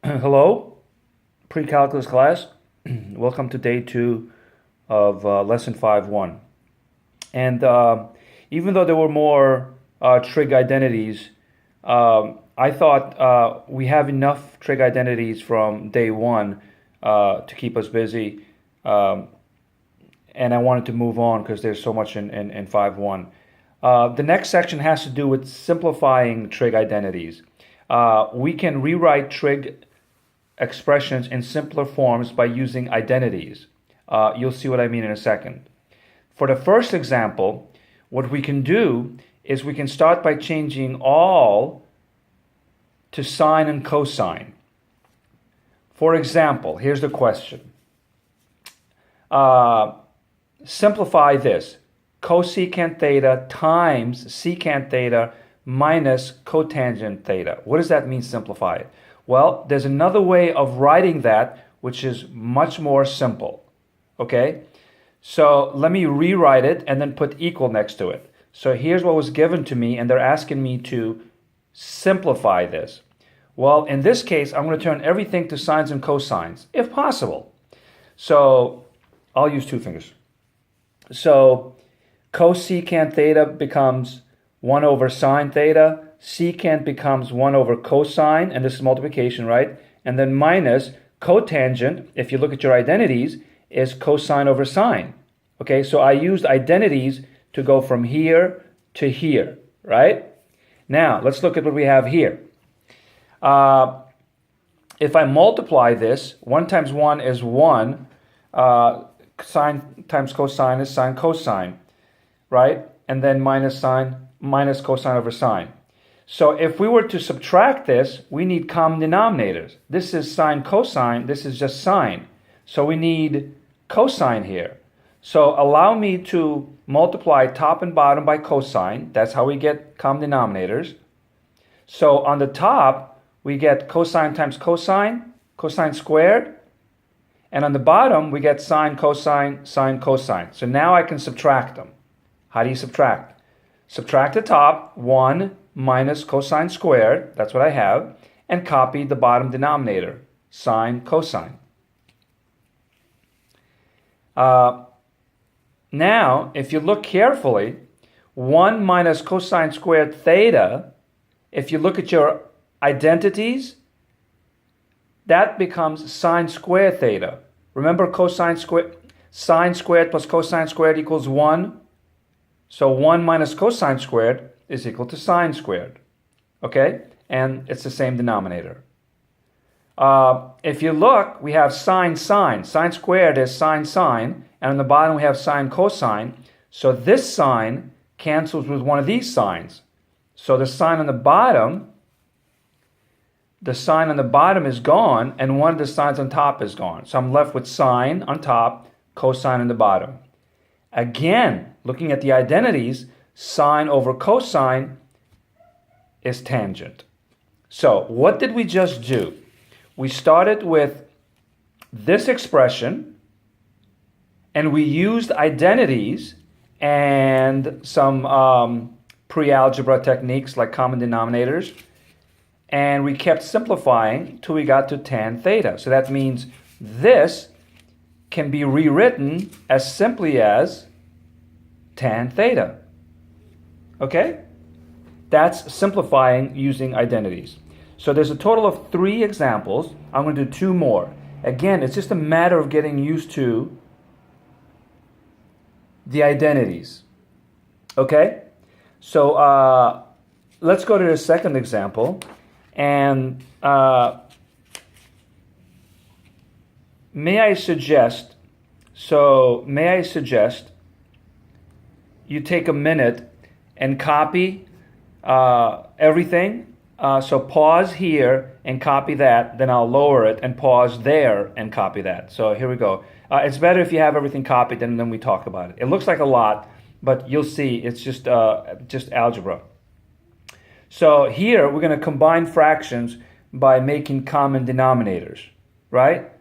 Hello, Precalculus class. Welcome to day 2 of lesson 5.1. And even though there were more trig identities, I thought we have enough trig identities from day 1 to keep us busy. And I wanted to move on because there's so much in 5.1. The next section has to do with simplifying trig identities. We can rewrite trig expressions in simpler forms by using identities. You'll see what I mean in a second. For the first example, what we can do is we can start by changing all to sine and cosine. For example, here's the question. Simplify this. Cosecant theta times secant theta minus cotangent theta. What does that mean, simplify it? Well, there's another way of writing that which is much more simple. Okay? So let me rewrite it and then put equal next to it. So here's what was given to me, and they're asking me to simplify this. Well, in this case, I'm going to turn everything to sines and cosines, if possible. So I'll use two fingers. So cosecant theta becomes 1 over sine theta. Secant becomes 1 over cosine, and this is multiplication, right? And then minus cotangent, if you look at your identities, is cosine over sine. Okay, so I used identities to go from here to here, right? Now, let's look at what we have here. If I multiply this, 1 times 1 is 1. Sine times cosine is sine cosine, right? And then minus sine minus cosine over sine. So if we were to subtract this, we need common denominators. This is sine cosine, this is just sine. So we need cosine here. So allow me to multiply top and bottom by cosine. That's how we get common denominators. So on the top, we get cosine times cosine, cosine squared. And on the bottom, we get sine cosine, sine cosine. So now I can subtract them. How do you subtract? Subtract the top, 1 minus cosine squared, that's what I have, and copy the bottom denominator, sine cosine. Now, if you look carefully, 1 minus cosine squared theta, if you look at your identities, that becomes sine squared theta. Remember cosine squared, sine squared plus cosine squared equals 1. So 1 minus cosine squared is equal to sine squared. Okay? And it's the same denominator. If you look, we have sine sine. Sine squared is sine sine. And on the bottom we have sine cosine. So this sine cancels with one of these signs. So the sign on the bottom is gone, and one of the signs on top is gone. So I'm left with sine on top, cosine on the bottom. Again, looking at the identities, sine over cosine is tangent. So what did we just do? We started with this expression, and we used identities and some pre-algebra techniques like common denominators, and we kept simplifying till we got to tan theta. So that means this can be rewritten as simply as tan theta. Okay? That's simplifying using identities. So there's a total of 3 examples. I'm going to do 2 more. Again, it's just a matter of getting used to the identities. Okay? So let's go to the second example. And may I suggest you take a minute and copy everything. So pause here and copy that, then I'll lower it and pause there and copy that. So here we go. It's better if you have everything copied and then we talk about it. It looks like a lot, but you'll see it's just algebra. So here we're going to combine fractions by making common denominators, right?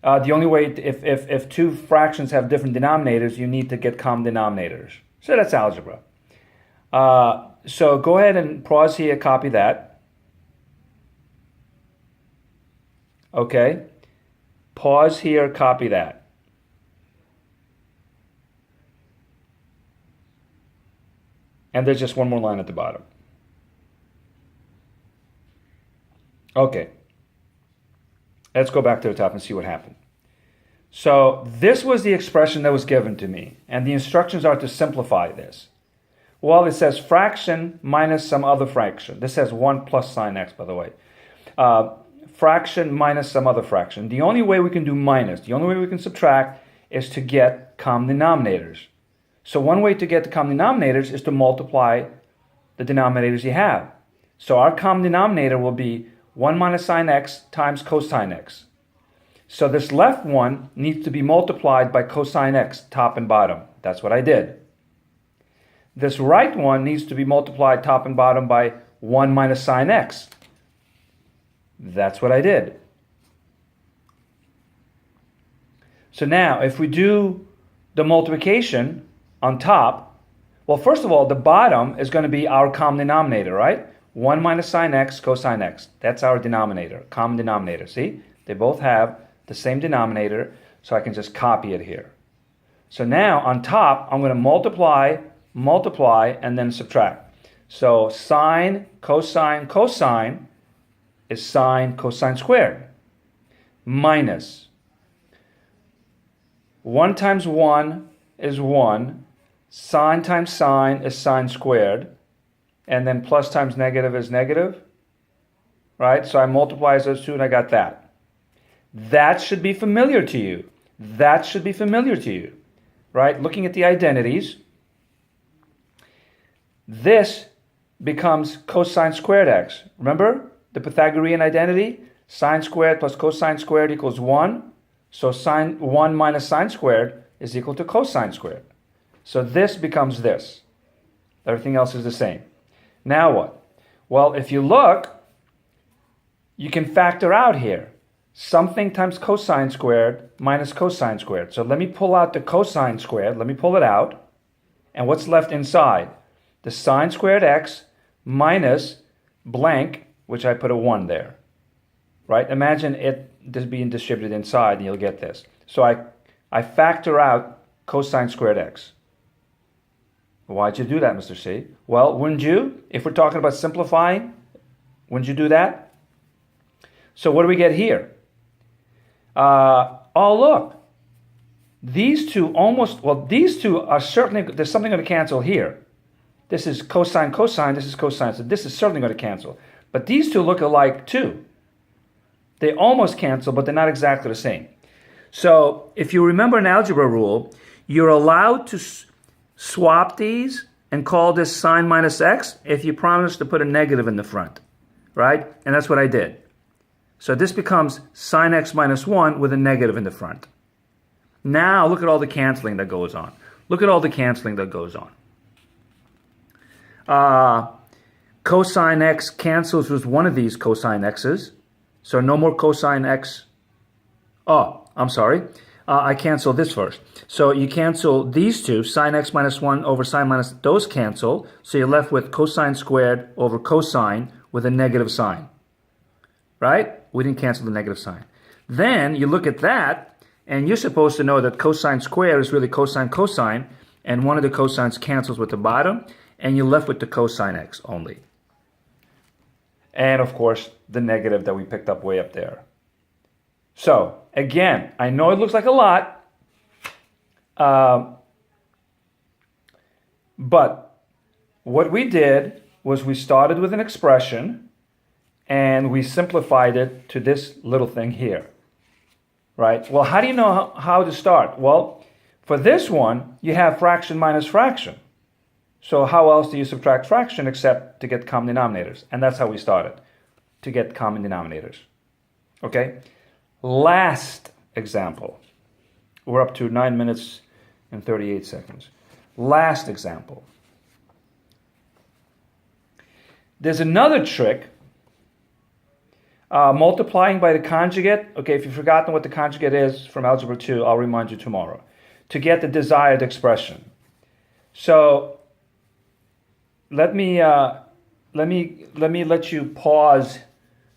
The only way, if 2 fractions have different denominators, you need to get common denominators. So that's algebra. So go ahead and pause here, copy that. Okay? Pause here, copy that. And there's just one more line at the bottom. Okay. Let's go back to the top and see what happened. So this was the expression that was given to me, and the instructions are to simplify this. Well, it says fraction minus some other fraction. This says 1 plus sine x, by the way. Fraction minus some other fraction. The only way we can do minus, the only way we can subtract is to get common denominators. So one way to get the common denominators is to multiply the denominators you have. So our common denominator will be 1 minus sine x times cosine x. So this left one needs to be multiplied by cosine x, top and bottom. That's what I did. This right one needs to be multiplied top and bottom by 1 minus sine x. That's what I did. So now, if we do the multiplication on top, well, first of all, the bottom is going to be our common denominator, right? 1 minus sine x cosine x. That's our denominator, common denominator. See? They both have the same denominator, so I can just copy it here. So now, on top, I'm going to multiply, and then subtract. So sine, cosine is sine cosine squared. Minus 1 times 1 is 1. Sine times sine is sine squared. And then plus times negative is negative. Right? So I multiply those two and I got that. That should be familiar to you. That should be familiar to you. Right? Looking at the identities, this becomes cosine squared x. Remember the Pythagorean identity? Sine squared plus cosine squared equals 1. So sine 1 minus sine squared is equal to cosine squared. So this becomes this. Everything else is the same. Now what? Well, if you look, you can factor out here. Something times cosine squared minus cosine squared. So let me pull out the cosine squared. Let me pull it out. And what's left inside? The sine squared x minus blank, which I put a 1 there. Right? Imagine it being distributed inside and you'll get this. So I factor out cosine squared x. Why'd you do that, Mr. C? Well, wouldn't you? If we're talking about simplifying, wouldn't you do that? So what do we get here? Oh, look. These two these two are certainly, there's something going to cancel here. This is cosine, this is cosine, so this is certainly going to cancel. But these two look alike too. They almost cancel, but they're not exactly the same. So if you remember an algebra rule, you're allowed to swap these and call this sine minus x if you promise to put a negative in the front, right? And that's what I did. So this becomes sine x minus 1 with a negative in the front. Now look at all the canceling that goes on. Look at all the canceling that goes on. Cosine x cancels with one of these cosine x's. So no more cosine x. Oh, I'm sorry. I cancel this first. So you cancel these two, sine x minus 1 over sine minus, those cancel. So you're left with cosine squared over cosine with a negative sign. Right? We didn't cancel the negative sign. Then you look at that, and you're supposed to know that cosine squared is really cosine, and one of the cosines cancels with the bottom, and you're left with the cosine x only. And of course, the negative that we picked up way up there. So, again, I know it looks like a lot, but what we did was we started with an expression and we simplified it to this little thing here, right? Well, how do you know how to start? Well, for this one, you have fraction minus fraction. So how else do you subtract fraction except to get common denominators? And that's how we started, to get common denominators. Okay? Last example. We're up to 9 minutes and 38 seconds. Last example. There's another trick. Multiplying by the conjugate. Okay, if you've forgotten what the conjugate is from Algebra 2, I'll remind you tomorrow. To get the desired expression. So let me let you pause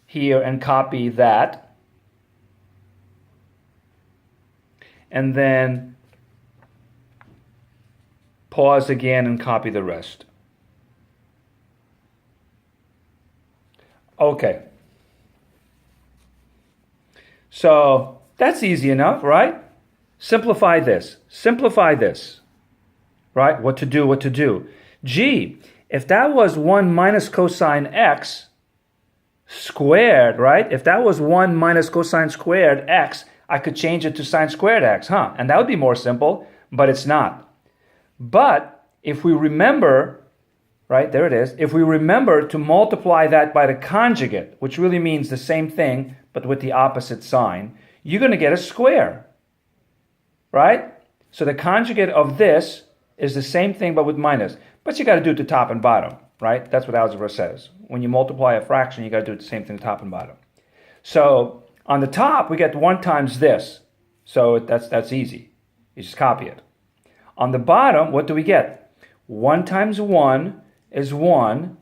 here and copy that. and then pause again and copy the rest. Okay. So that's easy enough, right? Simplify this. Simplify this. Right? What to do. Gee, if that was 1 minus cosine x squared, right? If that was 1 minus cosine squared x, I could change it to sine squared x, huh? And that would be more simple, but it's not. But if we remember, right, there it is. If we remember to multiply that by the conjugate, which really means the same thing, but with the opposite sign, you're going to get a square, right? So the conjugate of this is the same thing, but with minus. But you got to do it to top and bottom, right? That's what algebra says. When you multiply a fraction, you got to do it the same thing to top and bottom. So on the top, we get 1 times this. So that's easy. You just copy it. On the bottom, what do we get? 1 times 1 is 1.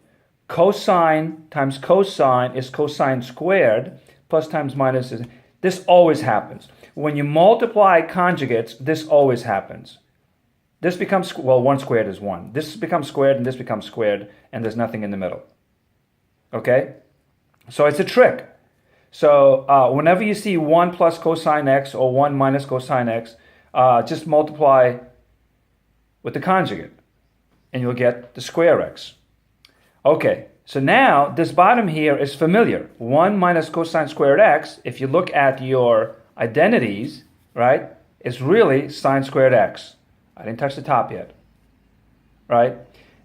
Cosine times cosine is cosine squared. Plus times minus is... This always happens. When you multiply conjugates, this always happens. This becomes, well, 1 squared is 1. This becomes squared and this becomes squared, and there's nothing in the middle. Okay? So it's a trick. So whenever you see 1 plus cosine x or 1 minus cosine x, just multiply with the conjugate, and you'll get the square x. Okay, so now this bottom here is familiar. 1 minus cosine squared x, if you look at your identities, right, is really sine squared x. I didn't touch the top yet, right?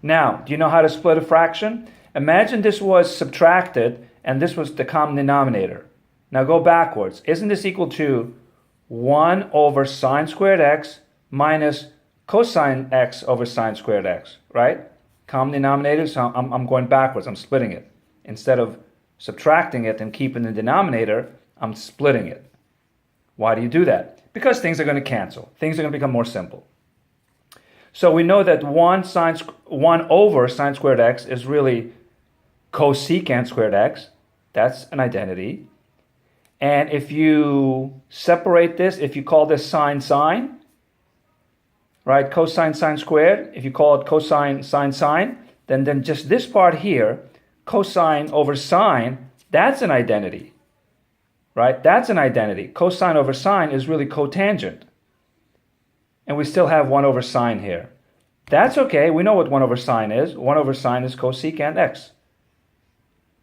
Now, do you know how to split a fraction? Imagine this was subtracted and this was the common denominator. Now go backwards. Isn't this equal to 1 over sine squared x minus cosine x over sine squared x, right? Common denominator, so I'm going backwards. I'm splitting it. Instead of subtracting it and keeping the denominator, I'm splitting it. Why do you do that? Because things are going to cancel. Things are going to become more simple. So we know that 1 over sine squared x is really cosecant squared x. That's an identity. And if you separate this, if you call this sine, right, cosine sine squared, if you call it cosine sine, then just this part here, cosine over sine, that's an identity, right? That's an identity. Cosine over sine is really cotangent. And we still have 1 over sine here. That's okay. We know what 1 over sine is. 1 over sine is cosecant x.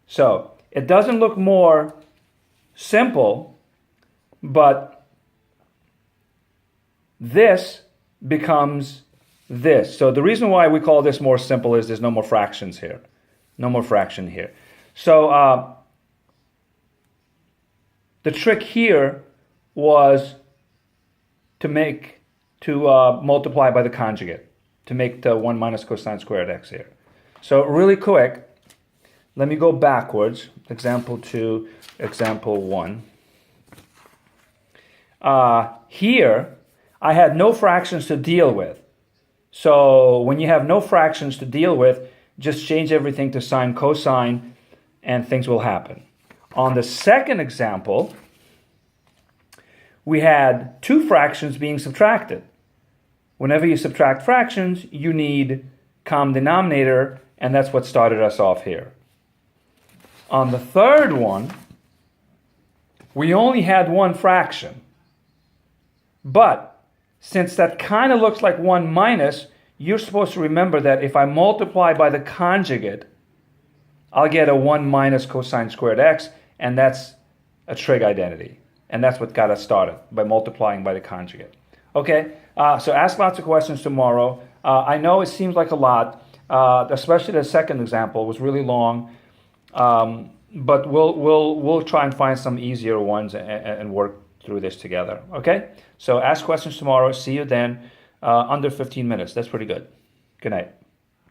So it doesn't look more simple, but this becomes this. So the reason why we call this more simple is there's no more fractions here. No more fraction here. So the trick here was to multiply by the conjugate, to make the 1 minus cosine squared x here. So really quick, let me go backwards. Example 2, example 1. Here, I had no fractions to deal with. So when you have no fractions to deal with, just change everything to sine cosine and things will happen. On the second example, we had 2 fractions being subtracted. Whenever you subtract fractions, you need common denominator, and that's what started us off here. On the third one, we only had 1 fraction. But since that kind of looks like 1 minus, you're supposed to remember that if I multiply by the conjugate, I'll get a 1 minus cosine squared x, and that's a trig identity. And that's what got us started, by multiplying by the conjugate. Okay, so ask lots of questions tomorrow. I know it seems like a lot, especially the second example was really long, but we'll try and find some easier ones and work through this together. Okay, so ask questions tomorrow. See you then. Under 15 minutes. That's pretty good. Good night.